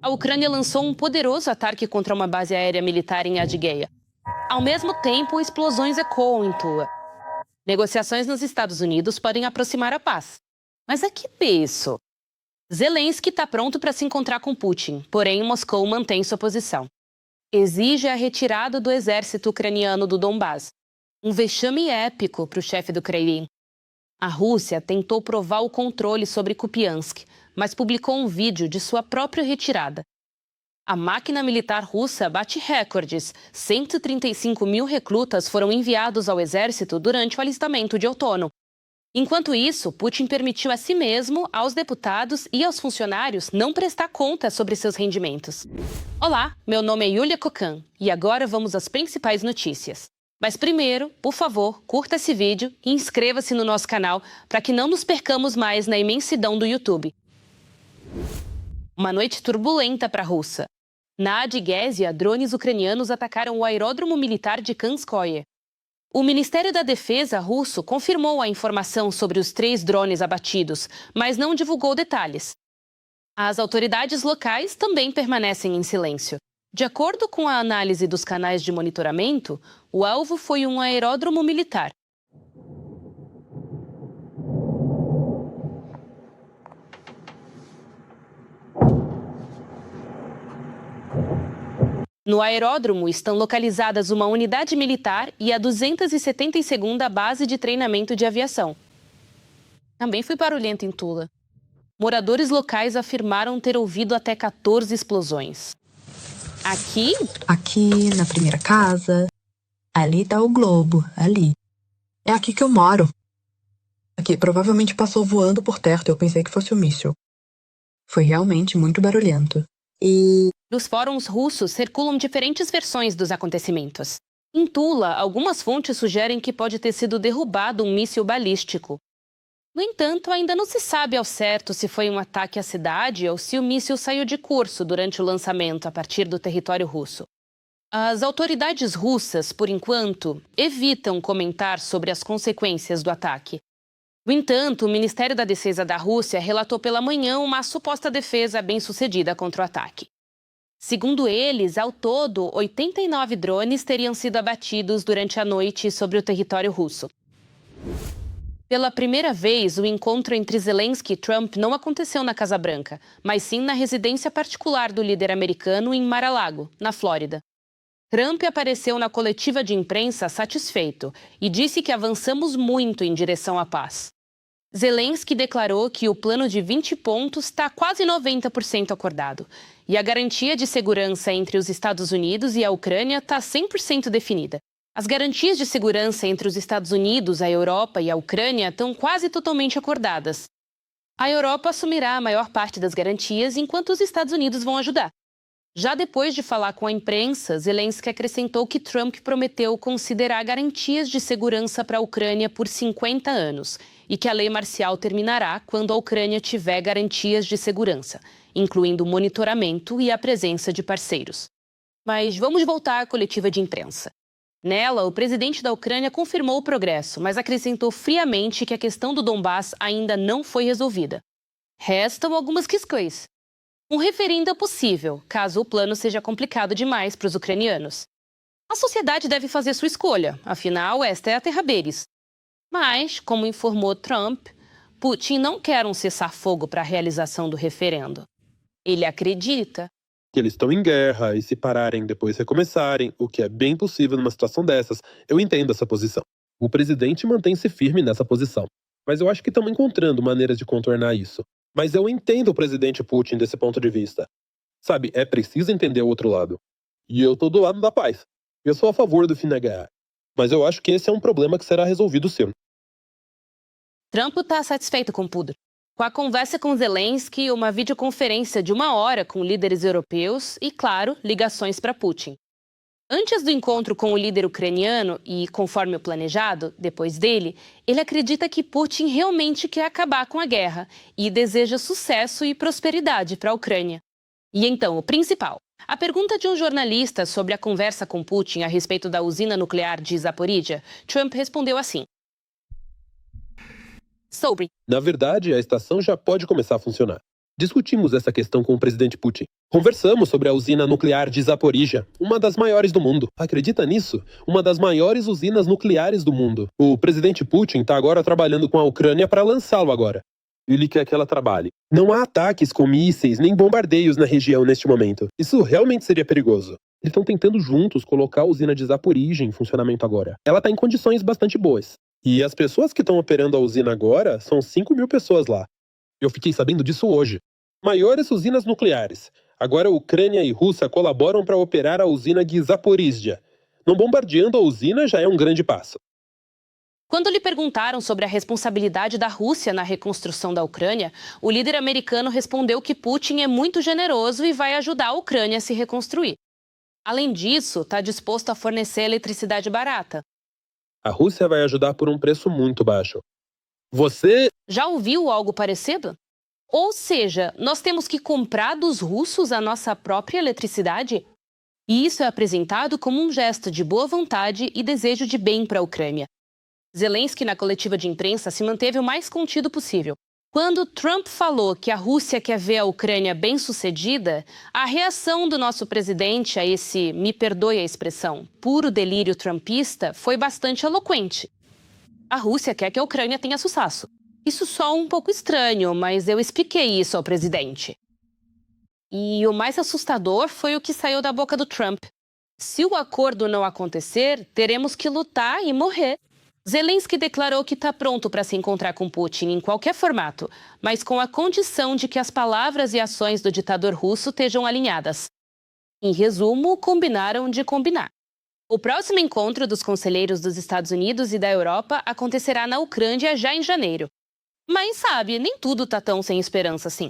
A Ucrânia lançou um poderoso ataque contra uma base aérea militar em Adigueia. Ao mesmo tempo, explosões ecoam em Tula. Negociações nos Estados Unidos podem aproximar a paz. Mas a que preço? Zelensky está pronto para se encontrar com Putin, porém Moscou mantém sua posição. Exige a retirada do exército ucraniano do Donbás. Um vexame épico para o chefe do Kremlin. A Rússia tentou provar o controle sobre Kupiansk, mas publicou um vídeo de sua própria retirada. A máquina militar russa bate recordes. 135 mil recrutas foram enviados ao exército durante o alistamento de outono. Enquanto isso, Putin permitiu a si mesmo, aos deputados e aos funcionários não prestar conta sobre seus rendimentos. Olá, meu nome é Yulia Kokan e agora vamos às principais notícias. Mas primeiro, por favor, curta esse vídeo e inscreva-se no nosso canal para que não nos percamos mais na imensidão do YouTube. Uma noite turbulenta para a Rússia. Na Adiguésia, drones ucranianos atacaram o aeródromo militar de Kanskoye. O Ministério da Defesa russo confirmou a informação sobre os 3 drones abatidos, mas não divulgou detalhes. As autoridades locais também permanecem em silêncio. De acordo com a análise dos canais de monitoramento, o alvo foi um aeródromo militar. No aeródromo estão localizadas uma unidade militar e a 272ª Base de Treinamento de Aviação. Também foi barulhento em Tula. Moradores locais afirmaram ter ouvido até 14 explosões. Aqui? Aqui, na primeira casa. Ali tá o globo, ali. É aqui que eu moro. Aqui, provavelmente passou voando por perto, eu pensei que fosse um míssil. Foi realmente muito barulhento. E... Nos fóruns russos circulam diferentes versões dos acontecimentos. Em Tula, algumas fontes sugerem que pode ter sido derrubado um míssil balístico. No entanto, ainda não se sabe ao certo se foi um ataque à cidade ou se o míssil saiu de curso durante o lançamento a partir do território russo. As autoridades russas, por enquanto, evitam comentar sobre as consequências do ataque. No entanto, o Ministério da Defesa da Rússia relatou pela manhã uma suposta defesa bem-sucedida contra o ataque. Segundo eles, ao todo, 89 drones teriam sido abatidos durante a noite sobre o território russo. Pela primeira vez, o encontro entre Zelensky e Trump não aconteceu na Casa Branca, mas sim na residência particular do líder americano em Mar-a-Lago, na Flórida. Trump apareceu na coletiva de imprensa satisfeito e disse que avançamos muito em direção à paz. Zelensky declarou que o plano de 20 pontos está quase 90% acordado e a garantia de segurança entre os Estados Unidos e a Ucrânia está 100% definida. As garantias de segurança entre os Estados Unidos, a Europa e a Ucrânia estão quase totalmente acordadas. A Europa assumirá a maior parte das garantias, enquanto os Estados Unidos vão ajudar. Já depois de falar com a imprensa, Zelensky acrescentou que Trump prometeu considerar garantias de segurança para a Ucrânia por 50 anos e que a lei marcial terminará quando a Ucrânia tiver garantias de segurança, incluindo monitoramento e a presença de parceiros. Mas vamos voltar à coletiva de imprensa. Nela, o presidente da Ucrânia confirmou o progresso, mas acrescentou friamente que a questão do Donbás ainda não foi resolvida. Restam algumas questões. Um referendo é possível, caso o plano seja complicado demais para os ucranianos. A sociedade deve fazer sua escolha, afinal, esta é a terra deles. Mas, como informou Trump, Putin não quer um cessar-fogo para a realização do referendo. Ele acredita que eles estão em guerra e se pararem depois recomeçarem, o que é bem possível numa situação dessas. Eu entendo essa posição. O presidente mantém-se firme nessa posição. Mas eu acho que estamos encontrando maneiras de contornar isso. Mas eu entendo o presidente Putin desse ponto de vista. Sabe, é preciso entender o outro lado. E eu tô do lado da paz. Eu sou a favor do fim da guerra. Mas eu acho que esse é um problema que será resolvido sim. Trump está satisfeito com tudo. Com a conversa com Zelensky, uma videoconferência de 1 hora com líderes europeus e, claro, ligações para Putin. Antes do encontro com o líder ucraniano e, conforme o planejado, depois dele, ele acredita que Putin realmente quer acabar com a guerra e deseja sucesso e prosperidade para a Ucrânia. E então, o principal. A pergunta de um jornalista sobre a conversa com Putin a respeito da usina nuclear de Zaporizhia, Trump respondeu assim. Na verdade, a estação já pode começar a funcionar. Discutimos essa questão com o presidente Putin. Conversamos sobre a usina nuclear de Zaporizhia, uma das maiores do mundo. Acredita nisso? Uma das maiores usinas nucleares do mundo. O presidente Putin está agora trabalhando com a Ucrânia para lançá-lo agora. Ele quer que ela trabalhe. Não há ataques com mísseis nem bombardeios na região neste momento. Isso realmente seria perigoso. Eles estão tentando juntos colocar a usina de Zaporizhia em funcionamento agora. Ela está em condições bastante boas. E as pessoas que estão operando a usina agora são 5.000 pessoas lá. Eu fiquei sabendo disso hoje. Maiores usinas nucleares. Agora Ucrânia e Rússia colaboram para operar a usina de Zaporizhia. Não bombardeando a usina já é um grande passo. Quando lhe perguntaram sobre a responsabilidade da Rússia na reconstrução da Ucrânia, o líder americano respondeu que Putin é muito generoso e vai ajudar a Ucrânia a se reconstruir. Além disso, está disposto a fornecer eletricidade barata. A Rússia vai ajudar por um preço muito baixo. Você Já ouviu algo parecido? Ou seja, nós temos que comprar dos russos a nossa própria eletricidade? E isso é apresentado como um gesto de boa vontade e desejo de bem para a Ucrânia. Zelensky, na coletiva de imprensa, se manteve o mais contido possível. Quando Trump falou que a Rússia quer ver a Ucrânia bem-sucedida, a reação do nosso presidente a esse, me perdoe a expressão, puro delírio trumpista foi bastante eloquente. A Rússia quer que a Ucrânia tenha sucesso. Isso soa um pouco estranho, mas eu expliquei isso ao presidente. E o mais assustador foi o que saiu da boca do Trump. Se o acordo não acontecer, teremos que lutar e morrer. Zelensky declarou que está pronto para se encontrar com Putin em qualquer formato, mas com a condição de que as palavras e ações do ditador russo estejam alinhadas. Em resumo, combinaram de combinar. O próximo encontro dos conselheiros dos Estados Unidos e da Europa acontecerá na Ucrânia já em janeiro. Mas sabe, nem tudo está tão sem esperança assim.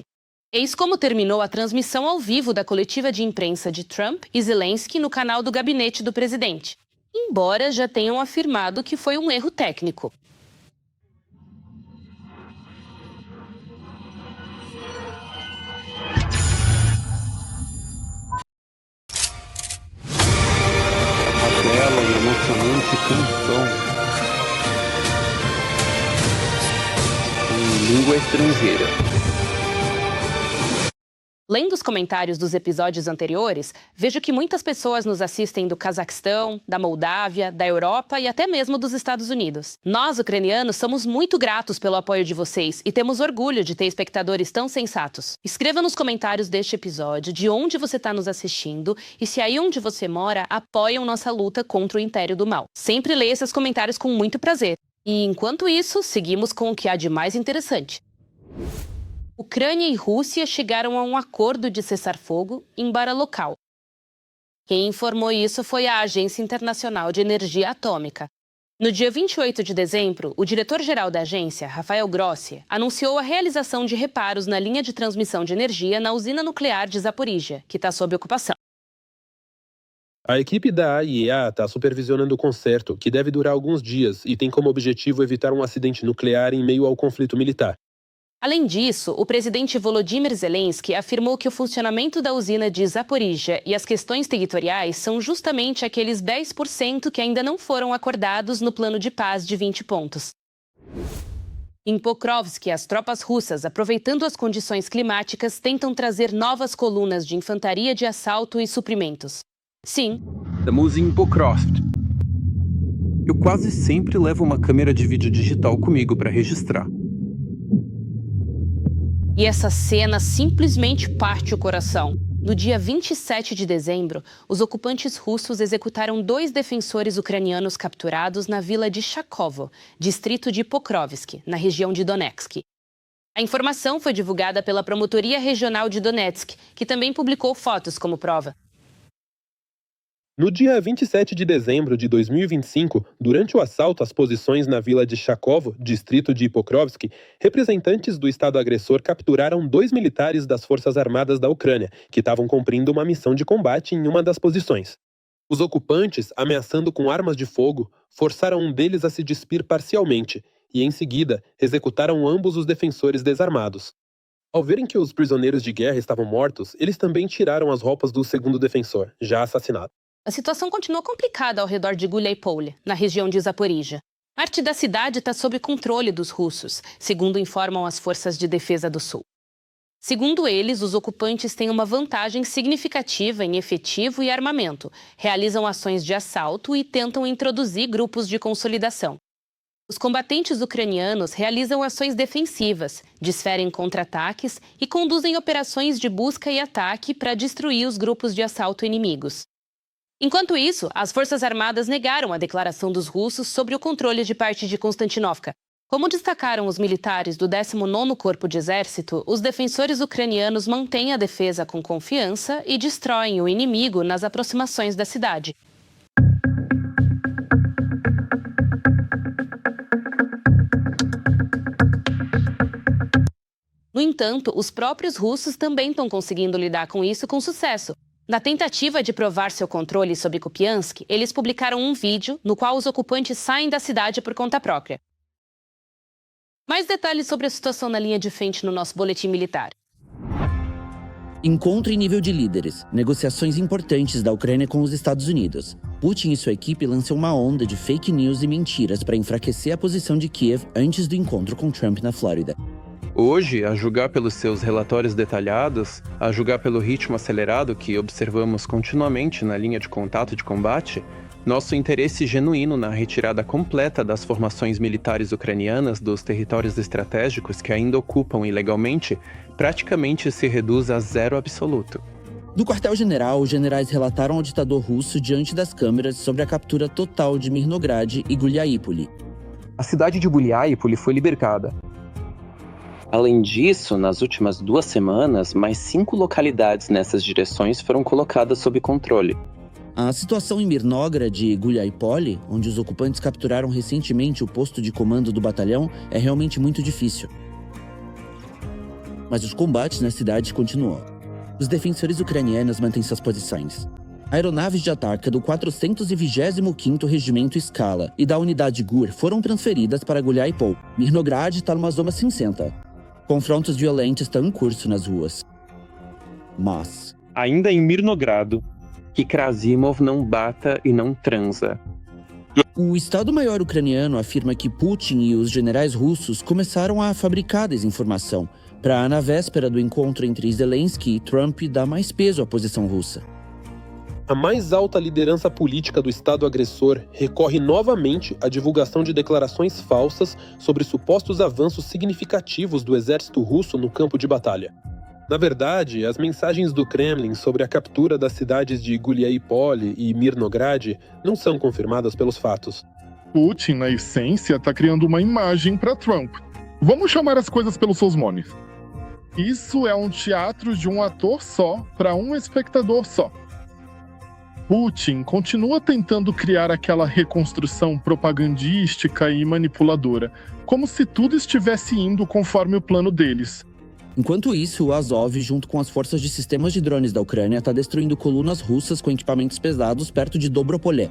Eis como terminou a transmissão ao vivo da coletiva de imprensa de Trump e Zelensky no canal do gabinete do presidente, embora já tenham afirmado que foi um erro técnico. A bela e emocionante canção em língua estrangeira. Lendo os comentários dos episódios anteriores, vejo que muitas pessoas nos assistem do Cazaquistão, da Moldávia, da Europa e até mesmo dos Estados Unidos. Nós, ucranianos, somos muito gratos pelo apoio de vocês e temos orgulho de ter espectadores tão sensatos. Escreva nos comentários deste episódio de onde você está nos assistindo e se aí onde você mora apoiam nossa luta contra o Império do Mal. Sempre leia esses comentários com muito prazer. E enquanto isso, seguimos com o que há de mais interessante. Ucrânia e Rússia chegaram a um acordo de cessar-fogo em Bara local. Quem informou isso foi a Agência Internacional de Energia Atômica. No dia 28 de dezembro, o diretor-geral da agência, Rafael Grossi, anunciou a realização de reparos na linha de transmissão de energia na usina nuclear de Zaporizhia, que está sob ocupação. A equipe da AIEA está supervisionando o conserto, que deve durar alguns dias e tem como objetivo evitar um acidente nuclear em meio ao conflito militar. Além disso, o presidente Volodymyr Zelensky afirmou que o funcionamento da usina de Zaporizhia e as questões territoriais são justamente aqueles 10% que ainda não foram acordados no plano de paz de 20 pontos. Em Pokrovsk, as tropas russas, aproveitando as condições climáticas, tentam trazer novas colunas de infantaria de assalto e suprimentos. Sim, Estamos em Pokrovsk. Eu quase sempre levo uma câmera de vídeo digital comigo para registrar. e essa cena simplesmente parte o coração. No dia 27 de dezembro, os ocupantes russos executaram 2 defensores ucranianos capturados na vila de Shakovo, distrito de Pokrovsk, na região de Donetsk. A informação foi divulgada pela Promotoria Regional de Donetsk, que também publicou fotos como prova. No dia 27 de dezembro de 2025, durante o assalto às posições na vila de Shakovo, distrito de Pokrovsk, representantes do Estado agressor capturaram 2 militares das Forças Armadas da Ucrânia, que estavam cumprindo uma missão de combate em uma das posições. Os ocupantes, ameaçando com armas de fogo, forçaram um deles a se despir parcialmente e, em seguida, executaram ambos os defensores desarmados. Ao verem que os prisioneiros de guerra estavam mortos, eles também tiraram as roupas do segundo defensor, já assassinado. A situação continua complicada ao redor de Guliai-Pole, na região de Zaporizhia. Parte da cidade está sob controle dos russos, segundo informam as forças de defesa do sul. Segundo eles, os ocupantes têm uma vantagem significativa em efetivo e armamento, realizam ações de assalto e tentam introduzir grupos de consolidação. Os combatentes ucranianos realizam ações defensivas, desferem contra-ataques e conduzem operações de busca e ataque para destruir os grupos de assalto inimigos. Enquanto isso, as Forças Armadas negaram a declaração dos russos sobre o controle de parte de Konstantinovka. Como destacaram os militares do 19º Corpo de Exército, os defensores ucranianos mantêm a defesa com confiança e destroem o inimigo nas aproximações da cidade. No entanto, os próprios russos também estão conseguindo lidar com isso com sucesso. Na tentativa de provar seu controle sobre Kupiansk, eles publicaram um vídeo no qual os ocupantes saem da cidade por conta própria. Mais detalhes sobre a situação na linha de frente no nosso boletim militar. Encontro em nível de líderes. Negociações importantes da Ucrânia com os Estados Unidos. Putin e sua equipe lançam uma onda de fake news e mentiras para enfraquecer a posição de Kiev antes do encontro com Trump na Flórida. Hoje, a julgar pelos seus relatórios detalhados, a julgar pelo ritmo acelerado que observamos continuamente na linha de contato de combate, nosso interesse genuíno na retirada completa das formações militares ucranianas dos territórios estratégicos que ainda ocupam ilegalmente praticamente se reduz a zero absoluto. No quartel-general, os generais relataram ao ditador russo diante das câmeras sobre a captura total de Mirnograd e Guliaípoli. A cidade de Guliaípoli foi libertada. Além disso, nas últimas 2 semanas, mais 5 localidades nessas direções foram colocadas sob controle. A situação em Mirnograd e Guliaípoli, onde os ocupantes capturaram recentemente o posto de comando do batalhão, é realmente muito difícil. Mas os combates na cidade continuam. Os defensores ucranianos mantêm suas posições. Aeronaves de ataque do 425º Regimento Scala e da unidade GUR foram transferidas para Guliaípol. Mirnograd está numa zona cinzenta. Confrontos violentos estão em curso nas ruas. Mas, ainda em Mirnogrado, Que Krasimov não bata e não transa. o Estado-Maior ucraniano afirma que Putin e os generais russos começaram a fabricar desinformação para, na véspera do encontro entre Zelensky e Trump, dar mais peso à posição russa. A mais alta liderança política do Estado agressor recorre novamente à divulgação de declarações falsas sobre supostos avanços significativos do exército russo no campo de batalha. Na verdade, as mensagens do Kremlin sobre a captura das cidades de Guliaípoli e Mirnograd não são confirmadas pelos fatos. Putin, na essência, está criando uma imagem para Trump. Vamos chamar as coisas pelos seus nomes. Isso é um teatro de um ator só para um espectador só. Putin continua tentando criar aquela reconstrução propagandística e manipuladora, como se tudo estivesse indo conforme o plano deles. Enquanto isso, o Azov, junto com as forças de sistemas de drones da Ucrânia, está destruindo colunas russas com equipamentos pesados perto de Dobropolé.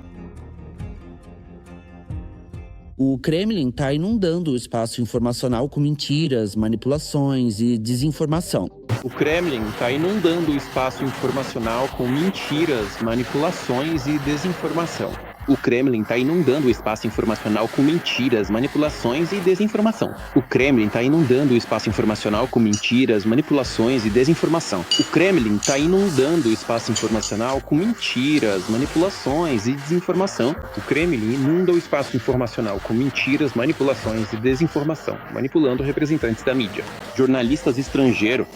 O Kremlin está inundando o espaço informacional com mentiras, manipulações e desinformação. o Kremlin está inundando o espaço informacional com mentiras, manipulações e desinformação. O Kremlin está inundando o espaço informacional com mentiras, manipulações e desinformação. O Kremlin está inundando o espaço informacional com mentiras, manipulações e desinformação. O Kremlin está inundando o espaço informacional com mentiras, manipulações e desinformação. O Kremlin inunda o espaço informacional com mentiras, manipulações e desinformação, manipulando representantes da mídia. Jornalistas estrangeiros.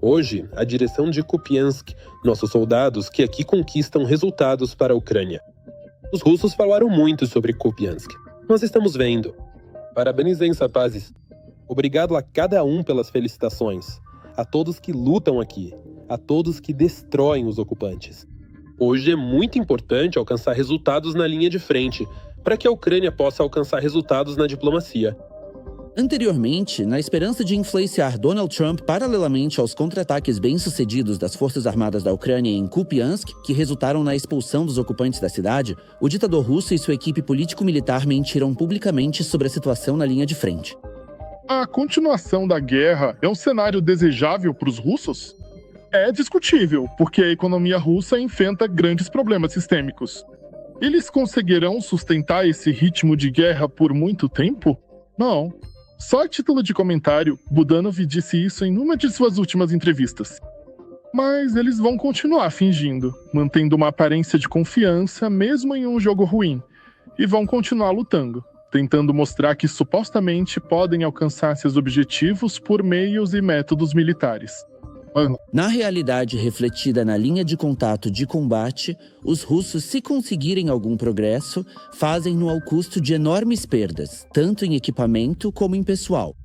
Hoje, a direção de Kupiansk, nossos soldados que aqui conquistam resultados para a Ucrânia. Os russos falaram muito sobre Kupiansk. Nós estamos vendo. Parabenizem, rapazes. Obrigado a cada um pelas felicitações. A todos que lutam aqui. A todos que destroem os ocupantes. Hoje é muito importante alcançar resultados na linha de frente, para que a Ucrânia possa alcançar resultados na diplomacia. Anteriormente, na esperança de influenciar Donald Trump paralelamente aos contra-ataques bem-sucedidos das Forças Armadas da Ucrânia em Kupiansk, que resultaram na expulsão dos ocupantes da cidade, o ditador russo e sua equipe político-militar mentiram publicamente sobre a situação na linha de frente. A continuação da guerra é um cenário desejável para os russos? É discutível, porque a economia russa enfrenta grandes problemas sistêmicos. Eles conseguirão sustentar esse ritmo de guerra por muito tempo? Não. Só a título de comentário, Budanov disse isso em uma de suas últimas entrevistas. Mas eles vão continuar fingindo, mantendo uma aparência de confiança mesmo em um jogo ruim, e vão continuar lutando, tentando mostrar que supostamente podem alcançar seus objetivos por meios e métodos militares. Na realidade refletida na linha de contato de combate, os russos, se conseguirem algum progresso, fazem-no ao custo de enormes perdas, tanto em equipamento como em pessoal.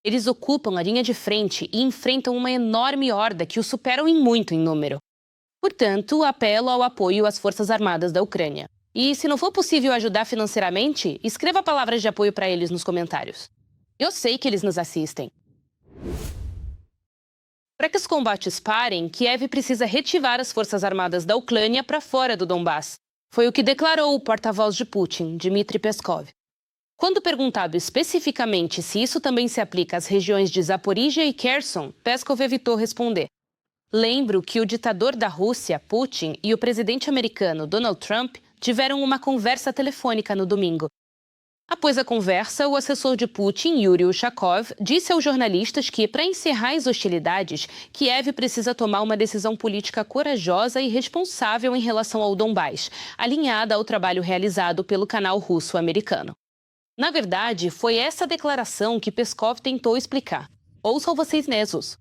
Eles ocupam a linha de frente e enfrentam uma enorme horda que os superam em muito em número. Portanto, apelo ao apoio às Forças Armadas da Ucrânia. E, se não for possível ajudar financeiramente, escreva palavras de apoio para eles nos comentários. Eu sei que eles nos assistem. Para que os combates parem, Kiev precisa retirar as Forças Armadas da Ucrânia para fora do Donbass. Foi o que declarou o porta-voz de Putin, Dmitry Peskov. Quando perguntado especificamente se isso também se aplica às regiões de Zaporizhia e Kherson, Peskov evitou responder. Lembro que o ditador da Rússia, Putin, e o presidente americano, Donald Trump, tiveram uma conversa telefônica no domingo. Após a conversa, o assessor de Putin, Yuri Ushakov, disse aos jornalistas que, para encerrar as hostilidades, Kiev precisa tomar uma decisão política corajosa e responsável em relação ao Donbass, alinhada ao trabalho realizado pelo canal russo-americano. Na verdade, foi essa declaração que Peskov tentou explicar. Ouçam vocês mesmos.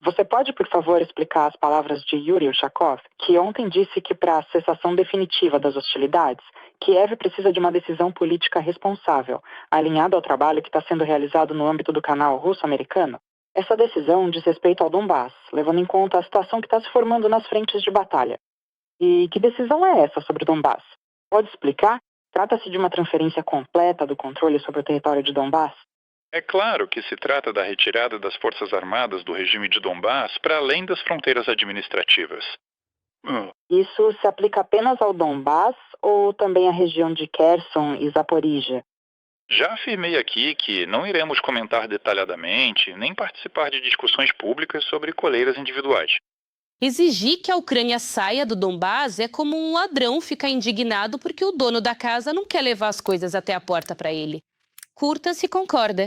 Você pode, por favor, explicar as palavras de Yuri Ushakov, que ontem disse que para a cessação definitiva das hostilidades, Kiev precisa de uma decisão política responsável, alinhada ao trabalho que está sendo realizado no âmbito do canal russo-americano? Essa decisão diz respeito ao Donbass, levando em conta a situação que está se formando nas frentes de batalha. E que decisão é essa sobre o Donbass? Pode explicar? Trata-se de uma transferência completa do controle sobre o território de Donbass? É claro que se trata da retirada das Forças Armadas do regime de Donbass para além das fronteiras administrativas. Isso se aplica apenas ao Donbass ou também à região de Kherson e Zaporizhia? Já afirmei aqui que não iremos comentar detalhadamente nem participar de discussões públicas sobre coleiras individuais. Exigir que a Ucrânia saia do Donbass é como um ladrão ficar indignado porque o dono da casa não quer levar as coisas até a porta para ele. Curta se concorda.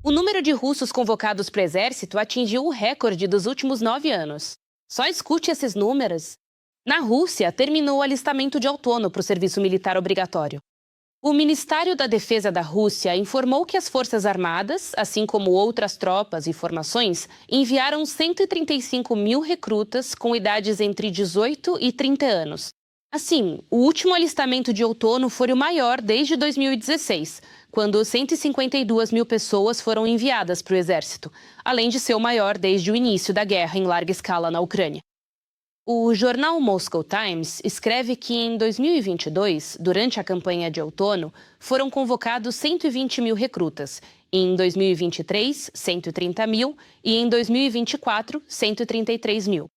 O número de russos convocados para o exército atingiu o recorde dos últimos 9 anos. Só escute esses números. Na Rússia, terminou o alistamento de outono para o serviço militar obrigatório. O Ministério da Defesa da Rússia informou que as Forças Armadas, assim como outras tropas e formações, enviaram 135 mil recrutas com idades entre 18 e 30 anos. Assim, o último alistamento de outono foi o maior desde 2016, quando 152 mil pessoas foram enviadas para o Exército, além de ser o maior desde o início da guerra em larga escala na Ucrânia. O jornal Moscow Times escreve que em 2022, durante a campanha de outono, foram convocados 120 mil recrutas, em 2023, 130 mil e em 2024, 133 mil.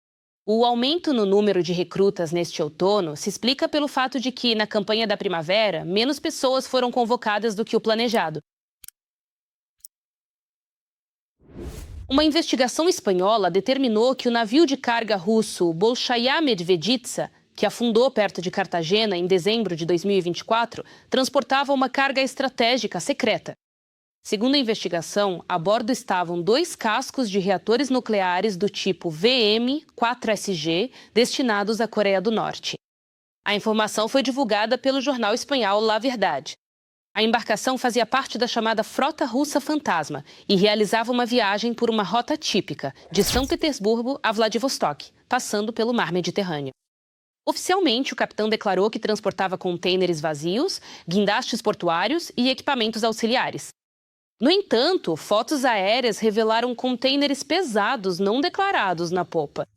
O aumento no número de recrutas neste outono se explica pelo fato de que, na campanha da primavera, menos pessoas foram convocadas do que o planejado. Uma investigação espanhola determinou que o navio de carga russo Bolshaya Medveditsa, que afundou perto de Cartagena em dezembro de 2024, transportava uma carga estratégica secreta. Segundo a investigação, a bordo estavam 2 cascos de reatores nucleares do tipo VM-4SG destinados à Coreia do Norte. A informação foi divulgada pelo jornal espanhol La Verdade. A embarcação fazia parte da chamada Frota Russa Fantasma e realizava uma viagem por uma rota típica, de São Petersburgo a Vladivostok, passando pelo Mar Mediterrâneo. Oficialmente, o capitão declarou que transportava contêineres vazios, guindastes portuários e equipamentos auxiliares. No entanto, fotos aéreas revelaram contêineres pesados não declarados na popa.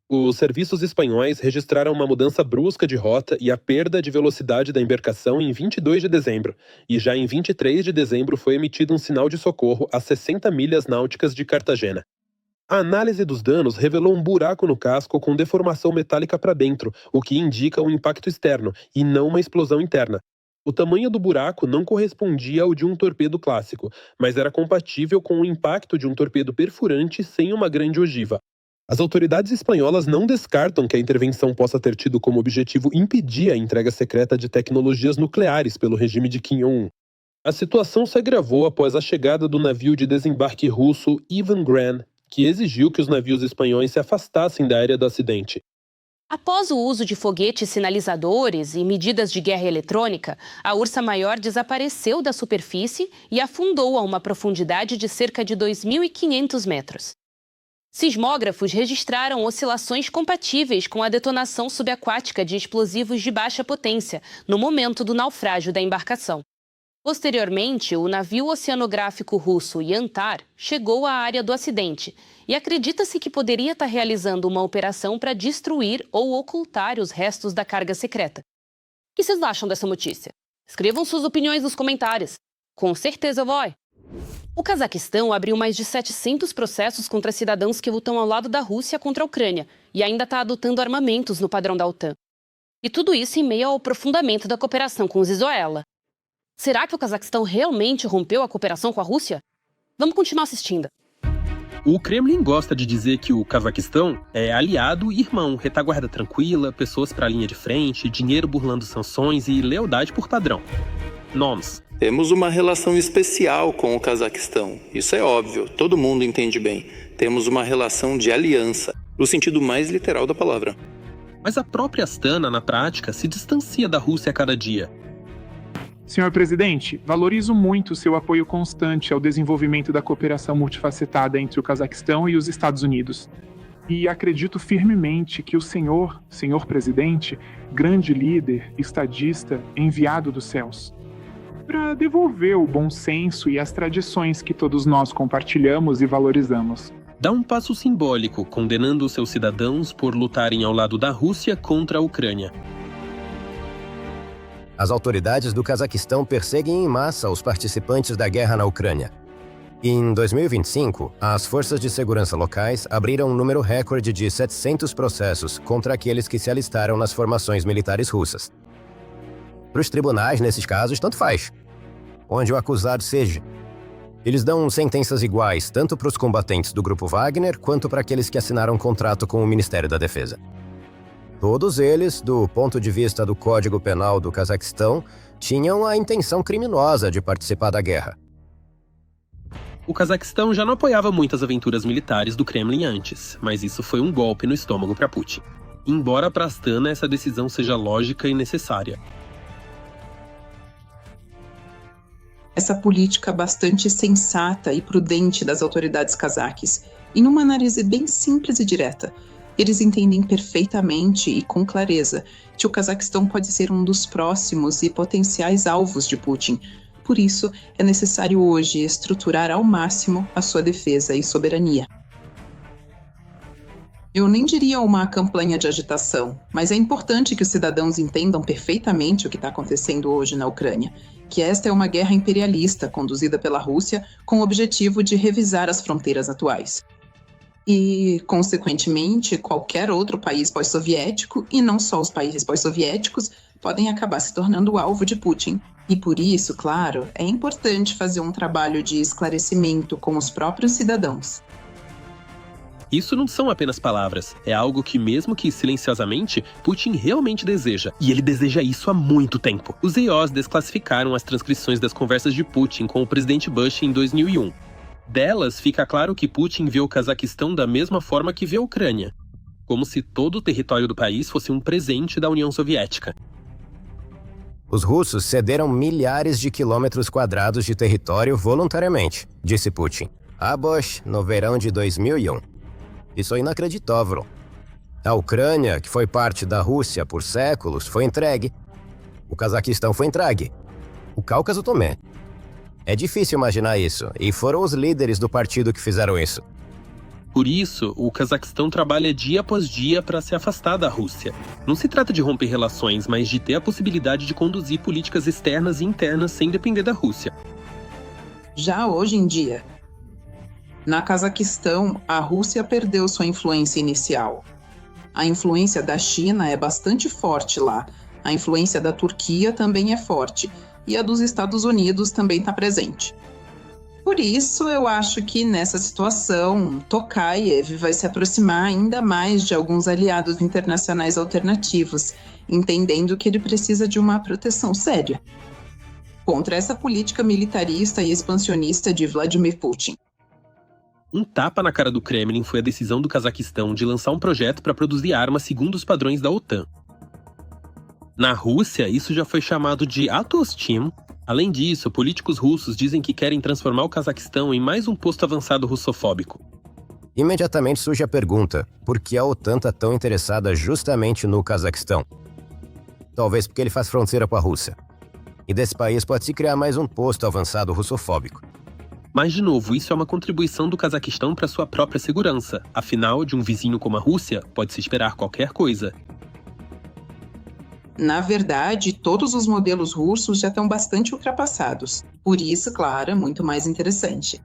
Os serviços espanhóis registraram uma mudança brusca de rota e a perda de velocidade da embarcação em 22 de dezembro, e já em 23 de dezembro foi emitido um sinal de socorro a 60 milhas náuticas de Cartagena. A análise dos danos revelou um buraco no casco com deformação metálica para dentro, o que indica um impacto externo e não uma explosão interna. O tamanho do buraco não correspondia ao de um torpedo clássico, mas era compatível com o impacto de um torpedo perfurante sem uma grande ogiva. As autoridades espanholas não descartam que a intervenção possa ter tido como objetivo impedir a entrega secreta de tecnologias nucleares pelo regime de Kim Jong-un. A situação se agravou após a chegada do navio de desembarque russo Ivan Gran, que exigiu que os navios espanhóis se afastassem da área do acidente. Após o uso de foguetes sinalizadores e medidas de guerra eletrônica, a Ursa Maior desapareceu da superfície e afundou a uma profundidade de cerca de 2.500 metros. Sismógrafos registraram oscilações compatíveis com a detonação subaquática de explosivos de baixa potência no momento do naufrágio da embarcação. Posteriormente, o navio oceanográfico russo Yantar chegou à área do acidente e acredita-se que poderia estar realizando uma operação para destruir ou ocultar os restos da carga secreta. O que vocês acham dessa notícia? Escrevam suas opiniões nos comentários. Com certeza eu vou. O Cazaquistão abriu mais de 700 processos contra cidadãos que lutam ao lado da Rússia contra a Ucrânia e ainda está adotando armamentos no padrão da OTAN. E tudo isso em meio ao aprofundamento da cooperação com os Venezuela. Será que o Cazaquistão realmente rompeu a cooperação com a Rússia? Vamos continuar assistindo. O Kremlin gosta de dizer que o Cazaquistão é aliado e irmão, retaguarda tranquila, pessoas para a linha de frente, dinheiro burlando sanções e lealdade por padrão. Nomes. Temos uma relação especial com o Cazaquistão. Isso é óbvio, todo mundo entende bem. Temos uma relação de aliança, no sentido mais literal da palavra. Mas a própria Astana, na prática, se distancia da Rússia a cada dia. Senhor Presidente, valorizo muito o seu apoio constante ao desenvolvimento da cooperação multifacetada entre o Cazaquistão e os Estados Unidos. E acredito firmemente que o senhor Presidente, grande líder, estadista, enviado dos céus, para devolver o bom senso e as tradições que todos nós compartilhamos e valorizamos. Dá um passo simbólico, condenando seus cidadãos por lutarem ao lado da Rússia contra a Ucrânia. As autoridades do Cazaquistão perseguem em massa os participantes da guerra na Ucrânia. Em 2025, as forças de segurança locais abriram um número recorde de 700 processos contra aqueles que se alistaram nas formações militares russas. Para os tribunais, nesses casos, tanto faz. Onde o acusado seja. Eles dão sentenças iguais tanto para os combatentes do Grupo Wagner quanto para aqueles que assinaram um contrato com o Ministério da Defesa. Todos eles, do ponto de vista do Código Penal do Cazaquistão, tinham a intenção criminosa de participar da guerra. O Cazaquistão já não apoiava muitas aventuras militares do Kremlin antes, mas isso foi um golpe no estômago para Putin. Embora para Astana essa decisão seja lógica e necessária. Essa política bastante sensata e prudente das autoridades cazaques, em uma análise bem simples e direta, eles entendem perfeitamente e com clareza que o Cazaquistão pode ser um dos próximos e potenciais alvos de Putin. Por isso, é necessário hoje estruturar ao máximo a sua defesa e soberania. Eu nem diria uma campanha de agitação, mas é importante que os cidadãos entendam perfeitamente o que está acontecendo hoje na Ucrânia, que esta é uma guerra imperialista conduzida pela Rússia com o objetivo de revisar as fronteiras atuais. E, consequentemente, qualquer outro país pós-soviético, e não só os países pós-soviéticos, podem acabar se tornando alvo de Putin. E por isso, claro, é importante fazer um trabalho de esclarecimento com os próprios cidadãos. Isso não são apenas palavras, é algo que, mesmo que silenciosamente, Putin realmente deseja. E ele deseja isso há muito tempo. Os EOs desclassificaram as transcrições das conversas de Putin com o presidente Bush em 2001. Delas, fica claro que Putin vê o Cazaquistão da mesma forma que vê a Ucrânia, como se todo o território do país fosse um presente da União Soviética. Os russos cederam milhares de quilômetros quadrados de território voluntariamente, disse Putin a Bush no verão de 2001. Isso é inacreditável. A Ucrânia, que foi parte da Rússia por séculos, foi entregue. O Cazaquistão foi entregue. O Cáucaso também. É difícil imaginar isso, e foram os líderes do partido que fizeram isso. Por isso, o Cazaquistão trabalha dia após dia para se afastar da Rússia. Não se trata de romper relações, mas de ter a possibilidade de conduzir políticas externas e internas sem depender da Rússia. Já hoje em dia, na Cazaquistão, a Rússia perdeu sua influência inicial. A influência da China é bastante forte lá. A influência da Turquia também é forte. E a dos Estados Unidos também está presente. Por isso, eu acho que nessa situação, Tokayev vai se aproximar ainda mais de alguns aliados internacionais alternativos, entendendo que ele precisa de uma proteção séria contra essa política militarista e expansionista de Vladimir Putin. Um tapa na cara do Kremlin foi a decisão do Cazaquistão de lançar um projeto para produzir armas segundo os padrões da OTAN. Na Rússia, isso já foi chamado de ato hostil. Além disso, políticos russos dizem que querem transformar o Cazaquistão em mais um posto avançado russofóbico. Imediatamente surge a pergunta: por que a OTAN está tão interessada justamente no Cazaquistão? Talvez porque ele faz fronteira com a Rússia. E desse país pode se criar mais um posto avançado russofóbico. Mas, de novo, isso é uma contribuição do Cazaquistão para sua própria segurança. Afinal, de um vizinho como a Rússia, pode-se esperar qualquer coisa. Na verdade, todos os modelos russos já estão bastante ultrapassados. Por isso, claro, é muito mais interessante.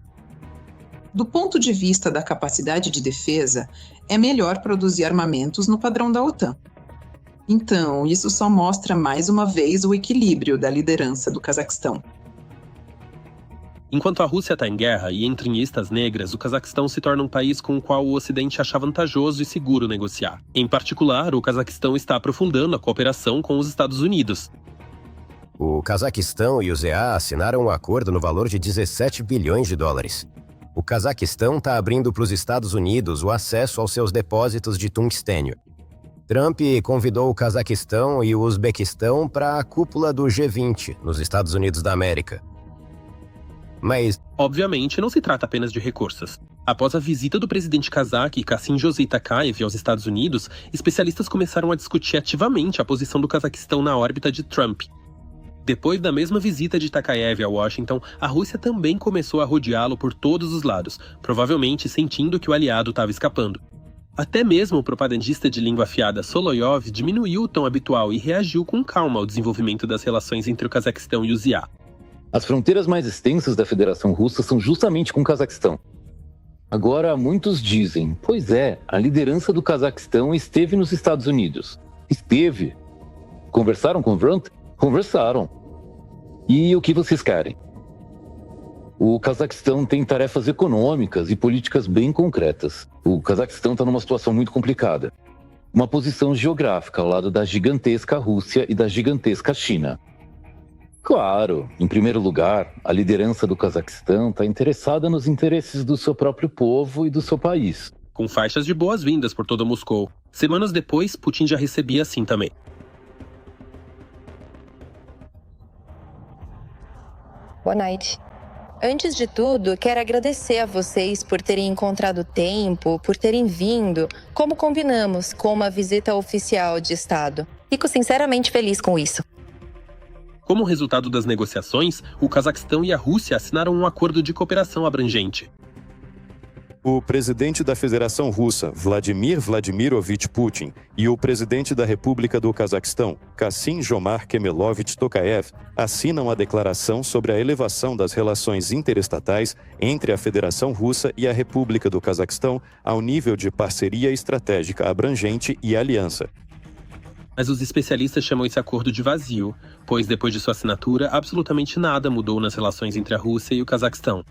Do ponto de vista da capacidade de defesa, é melhor produzir armamentos no padrão da OTAN. Então, isso só mostra mais uma vez o equilíbrio da liderança do Cazaquistão. Enquanto a Rússia está em guerra e entra em listas negras, o Cazaquistão se torna um país com o qual o Ocidente acha vantajoso e seguro negociar. Em particular, o Cazaquistão está aprofundando a cooperação com os Estados Unidos. O Cazaquistão e o ZA assinaram um acordo no valor de 17 bilhões de dólares. O Cazaquistão está abrindo para os Estados Unidos o acesso aos seus depósitos de tungstênio. Trump convidou o Cazaquistão e o Uzbequistão para a cúpula do G20, nos Estados Unidos da América. Mas, obviamente, não se trata apenas de recursos. Após a visita do presidente cazaque, Kassym-Joseph Tokayev, aos Estados Unidos, especialistas começaram a discutir ativamente a posição do Cazaquistão na órbita de Trump. Depois da mesma visita de Tokayev a Washington, a Rússia também começou a rodeá-lo por todos os lados, provavelmente sentindo que o aliado estava escapando. Até mesmo o propagandista de língua afiada Solovyov diminuiu o tom habitual e reagiu com calma ao desenvolvimento das relações entre o Cazaquistão e o ZA. As fronteiras mais extensas da Federação Russa são justamente com o Cazaquistão. Agora, muitos dizem, pois é, a liderança do Cazaquistão esteve nos Estados Unidos. Esteve. Conversaram com Brandt? Conversaram. E o que vocês querem? O Cazaquistão tem tarefas econômicas e políticas bem concretas. O Cazaquistão está numa situação muito complicada. Uma posição geográfica ao lado da gigantesca Rússia e da gigantesca China. Claro, em primeiro lugar, a liderança do Cazaquistão está interessada nos interesses do seu próprio povo e do seu país. Com faixas de boas-vindas por todo Moscou. Semanas depois, Putin já recebia assim também. Boa noite. Antes de tudo, quero agradecer a vocês por terem encontrado tempo, por terem vindo, como combinamos, com uma visita oficial de Estado. Fico sinceramente feliz com isso. Como resultado das negociações, o Cazaquistão e a Rússia assinaram um acordo de cooperação abrangente. O presidente da Federação Russa, Vladimir Vladimirovich Putin, e o presidente da República do Cazaquistão, Kassym-Jomart Kemelovich Tokayev, assinam a declaração sobre a elevação das relações interestatais entre a Federação Russa e a República do Cazaquistão ao nível de parceria estratégica abrangente e aliança. Mas os especialistas chamam esse acordo de vazio, pois depois de sua assinatura, absolutamente nada mudou nas relações entre a Rússia e o Cazaquistão.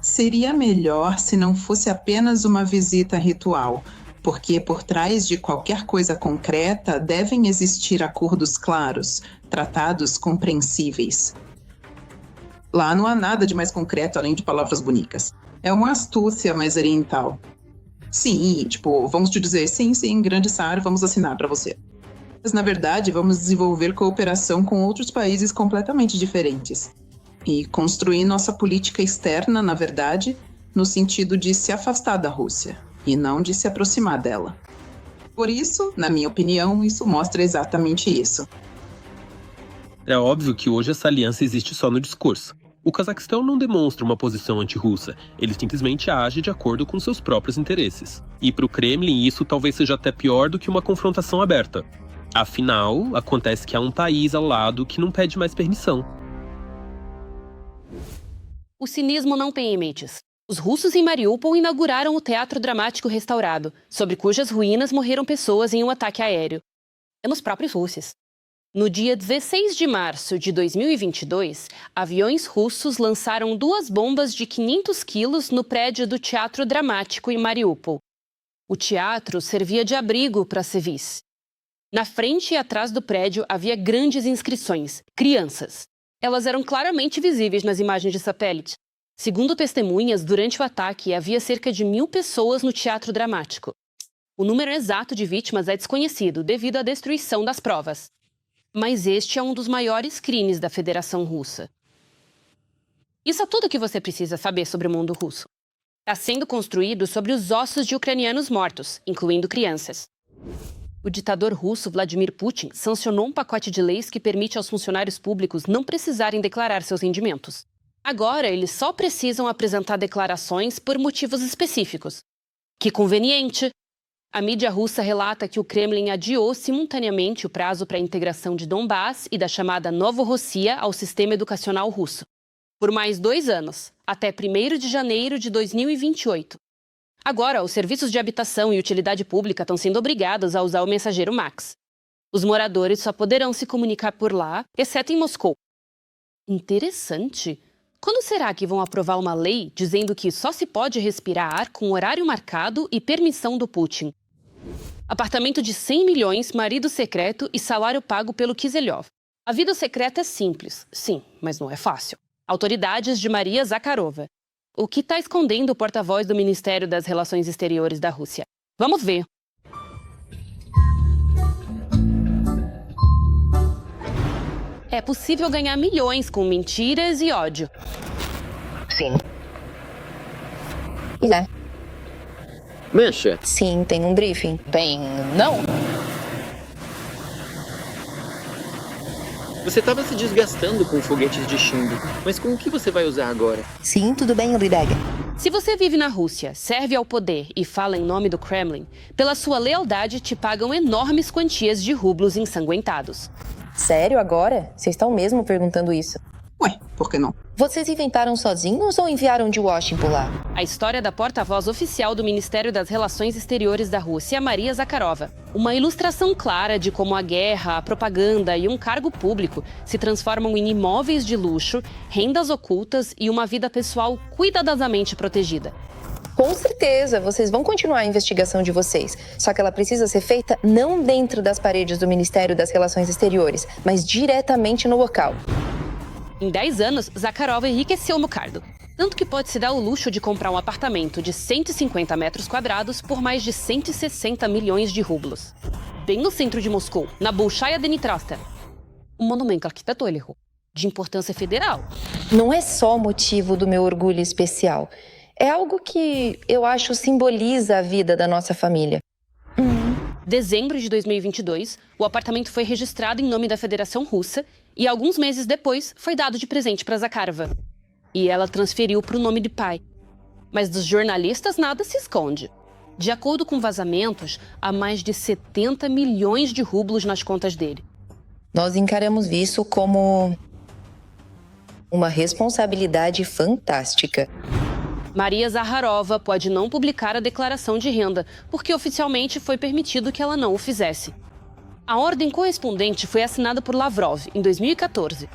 Seria melhor se não fosse apenas uma visita ritual, porque por trás de qualquer coisa concreta devem existir acordos claros, tratados compreensíveis. Lá não há nada de mais concreto além de palavras bonitas. É uma astúcia mais oriental. Sim, vamos te dizer, sim, grande Tsar, vamos assinar para você. Mas, na verdade, vamos desenvolver cooperação com outros países completamente diferentes. E construir nossa política externa, na verdade, no sentido de se afastar da Rússia, e não de se aproximar dela. Por isso, na minha opinião, isso mostra exatamente isso. É óbvio que hoje essa aliança existe só no discurso. O Cazaquistão não demonstra uma posição anti-russa, ele simplesmente age de acordo com seus próprios interesses. E para o Kremlin, isso talvez seja até pior do que uma confrontação aberta. Afinal, acontece que há um país ao lado que não pede mais permissão. O cinismo não tem limites. Os russos em Mariupol inauguraram o Teatro Dramático Restaurado, sobre cujas ruínas morreram pessoas em um ataque aéreo. É nos próprios russos. No dia 16 de março de 2022, aviões russos lançaram 2 bombas de 500 quilos no prédio do Teatro Dramático em Mariupol. O teatro servia de abrigo para civis. Na frente e atrás do prédio havia grandes inscrições: crianças. Elas eram claramente visíveis nas imagens de satélite. Segundo testemunhas, durante o ataque havia cerca de 1.000 pessoas no Teatro Dramático. O número exato de vítimas é desconhecido devido à destruição das provas. Mas este é um dos maiores crimes da Federação Russa. Isso é tudo o que você precisa saber sobre o mundo russo. Está sendo construído sobre os ossos de ucranianos mortos, incluindo crianças. O ditador russo Vladimir Putin sancionou um pacote de leis que permite aos funcionários públicos não precisarem declarar seus rendimentos. Agora, eles só precisam apresentar declarações por motivos específicos. Que conveniente! A mídia russa relata que o Kremlin adiou simultaneamente o prazo para a integração de Donbass e da chamada Novorossia ao sistema educacional russo, por mais 2 anos, até 1º de janeiro de 2028. Agora, os serviços de habitação e utilidade pública estão sendo obrigados a usar o mensageiro Max. Os moradores só poderão se comunicar por lá, exceto em Moscou. Interessante. Quando será que vão aprovar uma lei dizendo que só se pode respirar ar com horário marcado e permissão do Putin? Apartamento de 100 milhões, marido secreto e salário pago pelo Kiselyov. A vida secreta é simples, sim, mas não é fácil. Autoridades de Maria Zakharova. O que está escondendo o porta-voz do Ministério das Relações Exteriores da Rússia? Vamos ver. É possível ganhar milhões com mentiras e ódio. Sim. É. Mancha. Sim, tem um briefing. Bem, não. Você estava se desgastando com foguetes de chumbo, mas com o que você vai usar agora? Sim, tudo bem, Lideg. Se você vive na Rússia, serve ao poder e fala em nome do Kremlin, pela sua lealdade te pagam enormes quantias de rublos ensanguentados. Sério agora? Vocês estão mesmo perguntando isso? Ué, por que não? Vocês inventaram sozinhos ou enviaram de Washington lá? A história da porta-voz oficial do Ministério das Relações Exteriores da Rússia, Maria Zakharova. Uma ilustração clara de como a guerra, a propaganda e um cargo público se transformam em imóveis de luxo, rendas ocultas e uma vida pessoal cuidadosamente protegida. Com certeza, vocês vão continuar a investigação de vocês. Só que ela precisa ser feita não dentro das paredes do Ministério das Relações Exteriores, mas diretamente no local. Em 10 anos, Zakharova enriqueceu no cargo. Tanto que pode se dar o luxo de comprar um apartamento de 150 metros quadrados por mais de 160 milhões de rublos. Bem no centro de Moscou, na Bolshaya Denitrasta. Um monumento arquitetônico, de importância federal. Não é só motivo do meu orgulho especial. É algo que eu acho simboliza a vida da nossa família. Dezembro de 2022, o apartamento foi registrado em nome da Federação Russa e alguns meses depois foi dado de presente para Zakharova. E ela transferiu para o nome de pai. Mas dos jornalistas nada se esconde. De acordo com vazamentos, há mais de 70 milhões de rublos nas contas dele. Nós encaramos isso como uma responsabilidade fantástica. Maria Zakharova pode não publicar a declaração de renda, porque oficialmente foi permitido que ela não o fizesse. A ordem correspondente foi assinada por Lavrov em 2014.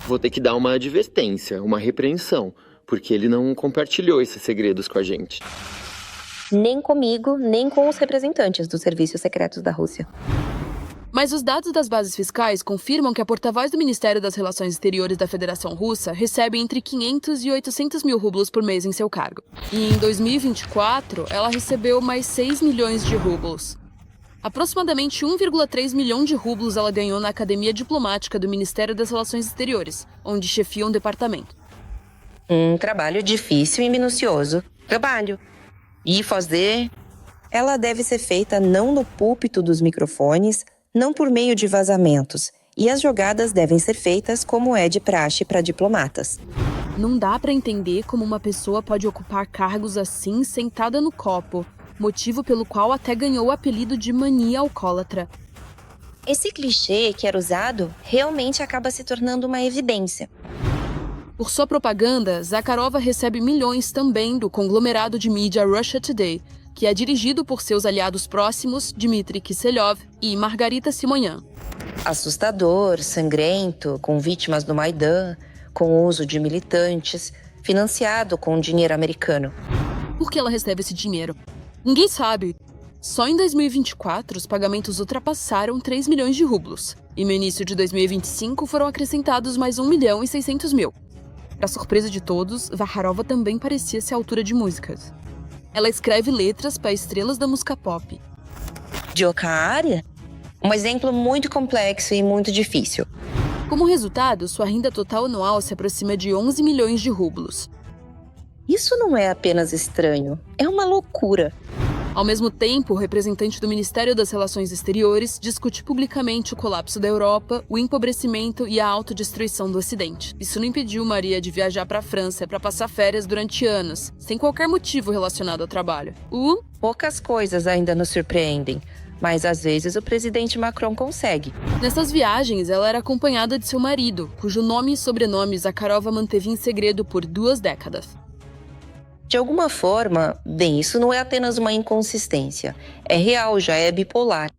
Vou ter que dar uma advertência, uma repreensão, porque ele não compartilhou esses segredos com a gente. Nem comigo, nem com os representantes dos serviços secretos da Rússia. Mas os dados das bases fiscais confirmam que a porta-voz do Ministério das Relações Exteriores da Federação Russa recebe entre 500 e 800 mil rublos por mês em seu cargo. E em 2024, ela recebeu mais 6 milhões de rublos. Aproximadamente 1,3 milhão de rublos ela ganhou na Academia Diplomática do Ministério das Relações Exteriores, onde chefia um departamento. Um trabalho difícil e minucioso. Trabalho. E fazer... Ela deve ser feita não no púlpito dos microfones, não por meio de vazamentos. E as jogadas devem ser feitas como é de praxe para diplomatas. Não dá para entender como uma pessoa pode ocupar cargos assim sentada no copo, motivo pelo qual até ganhou o apelido de mania alcoólatra. Esse clichê que era usado realmente acaba se tornando uma evidência. Por sua propaganda, Zakharova recebe milhões também do conglomerado de mídia Russia Today, que é dirigido por seus aliados próximos, Dmitry Kiselyov e Margarita Simonyan. Assustador, sangrento, com vítimas do Maidan, com o uso de militantes, financiado com dinheiro americano. Por que ela recebe esse dinheiro? Ninguém sabe. Só em 2024, os pagamentos ultrapassaram 3 milhões de rublos. E no início de 2025 foram acrescentados mais 1 milhão e 600 mil. Para surpresa de todos, Zakharova também parecia ser autora de músicas. Ela escreve letras para estrelas da música pop. Diokária? Um exemplo muito complexo e muito difícil. Como resultado, sua renda total anual se aproxima de 11 milhões de rublos. Isso não é apenas estranho, é uma loucura. Ao mesmo tempo, o representante do Ministério das Relações Exteriores discute publicamente o colapso da Europa, o empobrecimento e a autodestruição do Ocidente. Isso não impediu Maria de viajar para a França para passar férias durante anos, sem qualquer motivo relacionado ao trabalho. Poucas coisas ainda nos surpreendem, mas às vezes o presidente Macron consegue. Nessas viagens, ela era acompanhada de seu marido, cujo nome e sobrenome Zakharova manteve em segredo por 2 décadas. De alguma forma, bem, isso não é apenas uma inconsistência. É real, já é bipolar.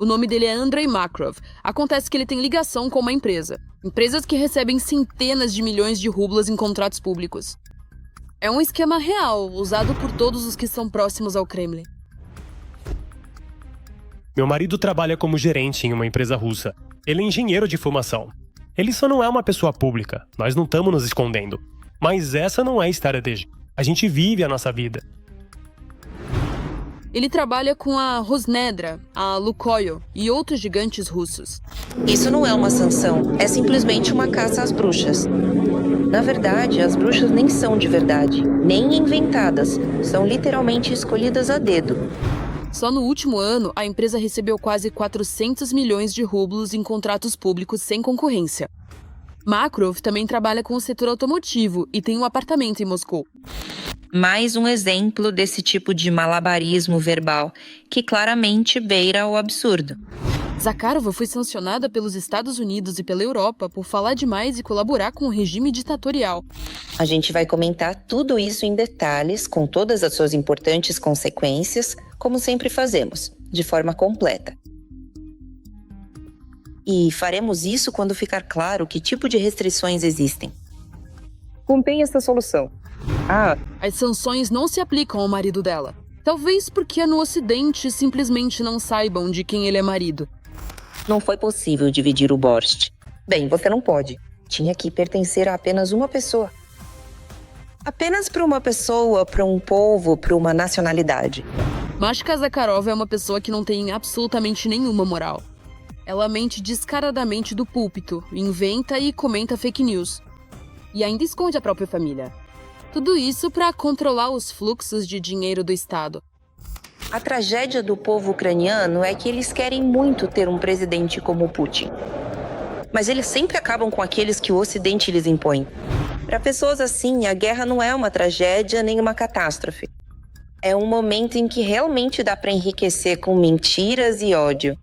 O nome dele é Andrei Makrov. Acontece que ele tem ligação com uma empresa. Empresas que recebem centenas de milhões de rublos em contratos públicos. É um esquema real, usado por todos os que são próximos ao Kremlin. Meu marido trabalha como gerente em uma empresa russa. Ele é engenheiro de formação. Ele só não é uma pessoa pública. Nós não estamos nos escondendo. Mas essa não é a história dele. A gente vive a nossa vida. Ele trabalha com a Rosnedra, a Lukoil e outros gigantes russos. Isso não é uma sanção, é simplesmente uma caça às bruxas. Na verdade, as bruxas nem são de verdade, nem inventadas. São literalmente escolhidas a dedo. Só no último ano, a empresa recebeu quase 400 milhões de rublos em contratos públicos sem concorrência. Makrov também trabalha com o setor automotivo e tem um apartamento em Moscou. Mais um exemplo desse tipo de malabarismo verbal, que claramente beira o absurdo. Zakharova foi sancionada pelos Estados Unidos e pela Europa por falar demais e colaborar com o regime ditatorial. A gente vai comentar tudo isso em detalhes, com todas as suas importantes consequências, como sempre fazemos, de forma completa. E faremos isso quando ficar claro que tipo de restrições existem. Comprei essa solução. As sanções não se aplicam ao marido dela. Talvez porque no Ocidente simplesmente não saibam de quem ele é marido. Não foi possível dividir o borscht. Bem, você não pode. Tinha que pertencer a apenas uma pessoa. Apenas para uma pessoa, para um povo, para uma nacionalidade. Mashka Zakharova é uma pessoa que não tem absolutamente nenhuma moral. Ela mente descaradamente do púlpito, inventa e comenta fake news. E ainda esconde a própria família. Tudo isso para controlar os fluxos de dinheiro do Estado. A tragédia do povo ucraniano é que eles querem muito ter um presidente como Putin. Mas eles sempre acabam com aqueles que o Ocidente lhes impõe. Para pessoas assim, a guerra não é uma tragédia nem uma catástrofe. É um momento em que realmente dá para enriquecer com mentiras e ódio.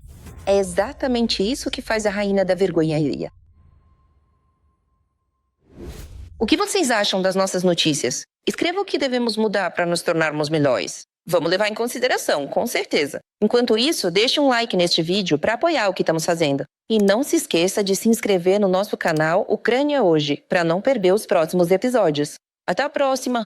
É exatamente isso que faz a rainha da vergonha alheia. O que vocês acham das nossas notícias? Escreva o que devemos mudar para nos tornarmos melhores. Vamos levar em consideração, com certeza. Enquanto isso, deixe um like neste vídeo para apoiar o que estamos fazendo. E não se esqueça de se inscrever no nosso canal Ucrânia Hoje, para não perder os próximos episódios. Até a próxima!